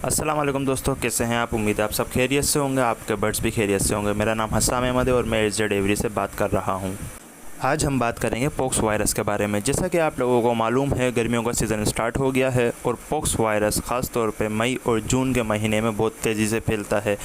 अस्सलाम वालेकुम दोस्तों, कैसे हैं आप। उम्मीद है आप सब खैरियत से होंगे, आपके बर्ड्स भी खैरियत से होंगे। मेरा नाम हस्साम अहमद है और मैं एज़ एवरी से बात कर रहा हूं। आज हम बात करेंगे पॉक्स वायरस के बारे में। जैसा कि आप लोगों को मालूम है, गर्मियों का सीज़न स्टार्ट हो गया है और पॉक्स वायरस ख़ास तौर पे मई और जून के महीने में बहुत तेज़ी से फैलता है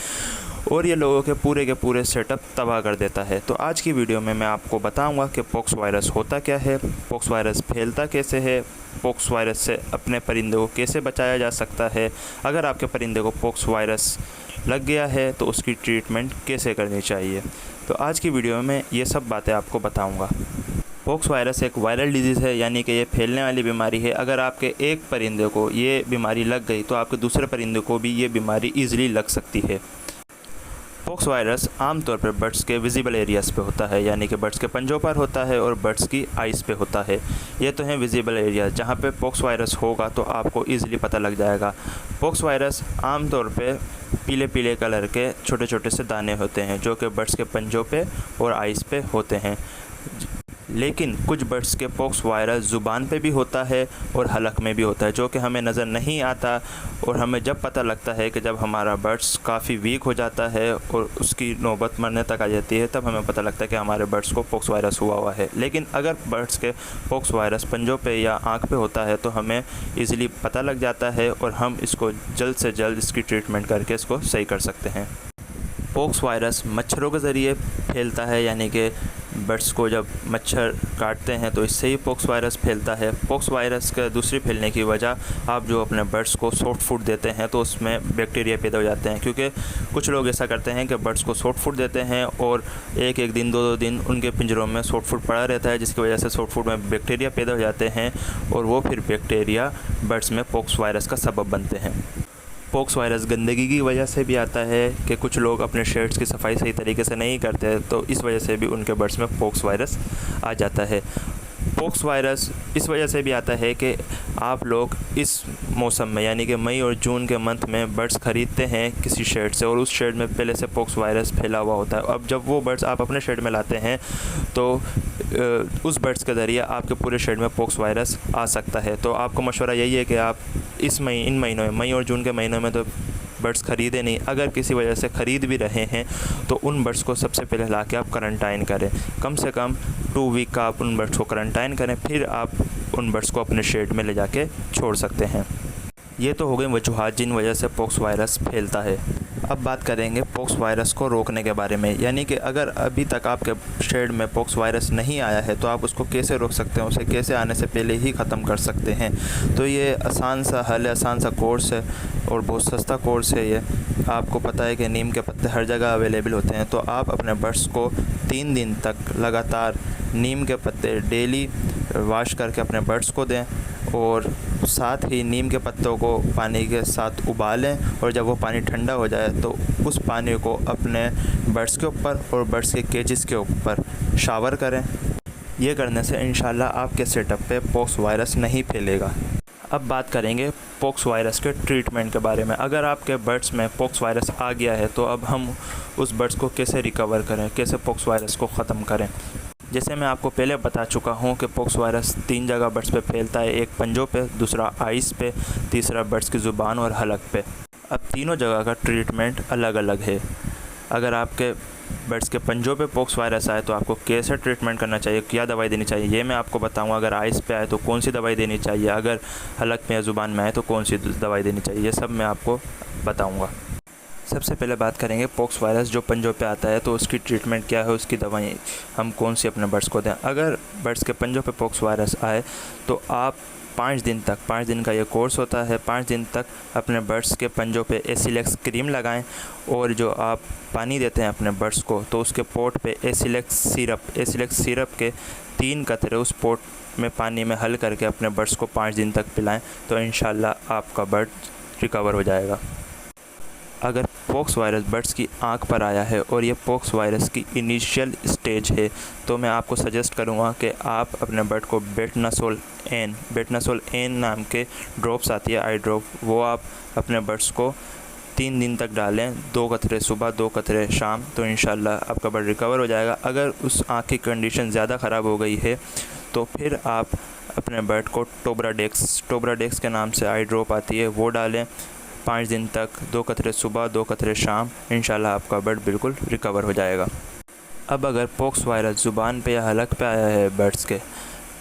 और ये लोगों के पूरे सेटअप तबाह कर देता है। तो आज की वीडियो में मैं आपको बताऊंगा कि पॉक्स वायरस होता क्या है, पॉक्स वायरस फैलता कैसे है, पॉक्स वायरस से अपने परिंदे को कैसे बचाया जा सकता है, अगर आपके परिंदे को पॉक्स वायरस लग गया है तो उसकी ट्रीटमेंट कैसे करनी चाहिए। तो आज की वीडियो में ये सब बातें आपको बताऊंगा। पॉक्स वायरस एक वायरल डिजीज़ है, यानी कि ये फैलने वाली बीमारी है। अगर आपके एक परिंदे को ये बीमारी लग गई तो आपके दूसरे परिंदे को भी ये बीमारी ईज़िली लग सकती है। पॉक्स वायरस आमतौर पर बर्ड्स के विजिबल एरियाज़ पे होता है, यानी कि बर्ड्स के पंजों पर होता है और बर्ड्स की आइज़ पे होता है। ये तो हैं विजिबल एरियाज़ जहाँ पे पॉक्स वायरस होगा तो आपको ईज़िली पता लग जाएगा। पॉक्स वायरस आमतौर पे पीले पीले कलर के छोटे छोटे से दाने होते हैं जो कि बर्ड्स के पंजों पे और आइज़ पे होते हैं। लेकिन कुछ बर्ड्स के पॉक्स वायरस ज़ुबान पे भी होता है और हलक में भी होता है, जो कि हमें नज़र नहीं आता और हमें जब पता लगता है कि जब हमारा बर्ड्स काफ़ी वीक हो जाता है और उसकी नौबत मरने तक आ जाती है, तब हमें पता लगता है कि हमारे बर्ड्स को पॉक्स वायरस हुआ है। लेकिन अगर बर्ड्स के पॉक्स वायरस पंजों पे या आँख पे होता है तो हमें ईज़िली पता लग जाता है और हम इसको जल्द से जल्द इसकी ट्रीटमेंट करके इसको सही कर सकते हैं। पॉक्स वायरस मच्छरों के ज़रिए फैलता है, यानी कि बर्ड्स को जब मच्छर काटते हैं तो इससे ही पॉक्स वायरस फैलता है। पॉक्स वायरस का दूसरी फैलने की वजह, आप जो अपने बर्ड्स को सॉफ्ट फूड देते हैं तो उसमें बैक्टीरिया पैदा हो जाते हैं, क्योंकि कुछ लोग ऐसा करते हैं कि बर्ड्स को सॉफ्ट फूड देते हैं और एक एक दिन दो दिन उनके पिंजरों में सॉफ्ट फूड पड़ा रहता है, जिसकी वजह से सॉफ्ट फूड में बैक्टीरिया पैदा हो जाते हैं और वो फिर बैक्टीरिया बर्ड्स में पॉक्स वायरस का सबब बनते हैं। पॉक्स वायरस गंदगी की वजह से भी आता है कि कुछ लोग अपने शेड्स की सफाई सही तरीके से नहीं करते, तो इस वजह से भी उनके बर्ड्स में पॉक्स वायरस आ जाता है। पॉक्स वायरस इस वजह से भी आता है कि आप लोग इस मौसम में, यानी कि मई और जून के मंथ में बर्ड्स ख़रीदते हैं किसी शेड से और उस शेड में पहले से पॉक्स वायरस फैला हुआ होता है। अब जब वो बर्ड्स आप अपने शेड में लाते हैं तो उस बर्ड्स के ज़रिए आपके पूरे शेड में पॉक्स वायरस आ सकता है। तो आपको मशवरा यही है कि आप इन महीनों में, मई और जून के महीनों में तो बर्ड्स ख़रीदे नहीं। अगर किसी वजह से ख़रीद भी रहे हैं तो उन बर्ड्स को सबसे पहले ला के आप क्वारंटाइन करें। कम से कम 2 वीक का आप उन बर्ड्स को क्वारंटाइन करें, फिर आप उन बर्ड्स को अपने शेड में ले जाके छोड़ सकते हैं। ये तो हो गई वजूहात जिन वजह से पॉक्स वायरस फैलता है। अब बात करेंगे पॉक्स वायरस को रोकने के बारे में, यानी कि अगर अभी तक आपके शेड में पॉक्स वायरस नहीं आया है तो आप उसको कैसे रोक सकते हैं, उसे कैसे आने से पहले ही ख़त्म कर सकते हैं। तो ये आसान सा हल है, आसान सा कोर्स है और बहुत सस्ता कोर्स है ये। आपको पता है कि नीम के पत्ते हर जगह अवेलेबल होते हैं, तो आप अपने बर्ड्स को 3 दिन तक लगातार नीम के पत्ते डेली वॉश करके अपने बर्ड्स को दें और साथ ही नीम के पत्तों को पानी के साथ उबालें और जब वो पानी ठंडा हो जाए तो उस पानी को अपने बर्ड्स के ऊपर और बर्ड्स के केजेस के ऊपर शावर करें। ये करने से इंशाल्लाह आपके सेटअप पे पॉक्स वायरस नहीं फैलेगा। अब बात करेंगे पॉक्स वायरस के ट्रीटमेंट के बारे में। अगर आपके बर्ड्स में पॉक्स वायरस आ गया है तो अब हम उस बर्ड्स को कैसे रिकवर करें, कैसे पॉक्स वायरस को ख़त्म करें। जैसे मैं आपको पहले बता चुका हूँ कि पॉक्स वायरस 3 जगह बर्ड्स पे फैलता है, एक पंजों पे, दूसरा आइज़ पे, तीसरा बर्ड्स की ज़ुबान और हलक पे। अब तीनों जगह का ट्रीटमेंट अलग अलग है। अगर आपके बर्ड्स के पंजों पे पॉक्स वायरस आए तो आपको कैसे ट्रीटमेंट करना चाहिए, क्या दवाई देनी चाहिए, ये मैं आपको बताऊंगा। अगर आइज़ पे आए तो कौन सी दवाई देनी चाहिए, अगर हलक में या ज़ुबान में आए तो कौन सी दवाई देनी चाहिए, ये सब मैं आपको बताऊँगा। सबसे पहले बात करेंगे पॉक्स वायरस जो पंजों पे आता है तो उसकी ट्रीटमेंट क्या है, उसकी दवाई हम कौन सी अपने बर्ड्स को दें। अगर बर्ड्स के पंजों पे पॉक्स वायरस आए तो आप 5 दिन का ये कोर्स होता है, 5 दिन तक अपने बर्ड्स के पंजों पे एसिलेक्स क्रीम लगाएं और जो आप पानी देते हैं अपने बर्ड्स को तो उसके पोट पे एसिलेक्स सिरप के 3 कतरे उस पोट में पानी में हल करके अपने बर्ड्स को 5 दिन तक पिलाएं, तो इंशाल्लाह आपका बर्ड रिकवर हो जाएगा। अगर पॉक्स वायरस बर्ड्स की आँख पर आया है और ये पॉक्स वायरस की इनिशियल स्टेज है तो मैं आपको सजेस्ट करूँगा कि आप अपने बर्ड को बेटनासोल एन नाम के ड्रॉप्स आती है, आई ड्रॉप, वो आप अपने बर्ड्स को 3 दिन तक डालें, 2 कतरे सुबह 2 कतरे शाम, तो इंशाल्लाह आपका बर्ड रिकवर हो जाएगा। अगर उस आँख की कंडीशन ज़्यादा ख़राब हो गई है तो फिर आप अपने बर्ड को टोब्राडेक्स के नाम से आई ड्रॉप आती है वो डालें 5 दिन तक 2 कतरे सुबह 2 कतरे शाम, इंशाल्लाह आपका बर्ड बिल्कुल रिकवर हो जाएगा। अब अगर पॉक्स वायरस ज़ुबान पे या हलक पे आया है बर्ड्स के,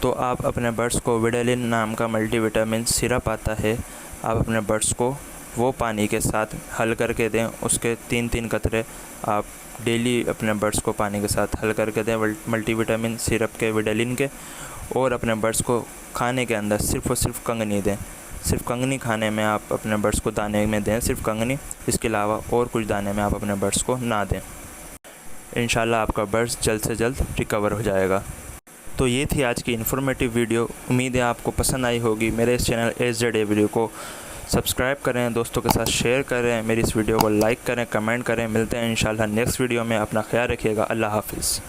तो आप अपने बर्ड्स को विडालिन नाम का मल्टीविटामिन सिरप आता है, आप अपने बर्ड्स को वो पानी के साथ हल करके दें। उसके 3-3 कतरे आप डेली अपने बर्ड्स को पानी के साथ हल करके दें मल्टीविटामिन सिरप के, विडालिन के। और अपने बर्ड्स को खाने के अंदर सिर्फ़ और सिर्फ कंगनी दें। सिर्फ कंगनी खाने में आप अपने बर्ड्स को दाने में दें, सिर्फ कंगनी। इसके अलावा और कुछ दाने में आप अपने बर्ड्स को ना दें। इंशाल्लाह आपका बर्ड्स जल्द से जल्द रिकवर हो जाएगा। तो ये थी आज की इन्फॉर्मेटिव वीडियो। उम्मीद है आपको पसंद आई होगी। मेरे इस चैनल AZ एवरी को सब्सक्राइब करें, दोस्तों के साथ शेयर करें, मेरी इस वीडियो को लाइक करें, कमेंट करें। मिलते हैं इंशाल्लाह नेक्स्ट वीडियो में। अपना ख्याल रखिएगा। अल्लाह हाफ़िज़।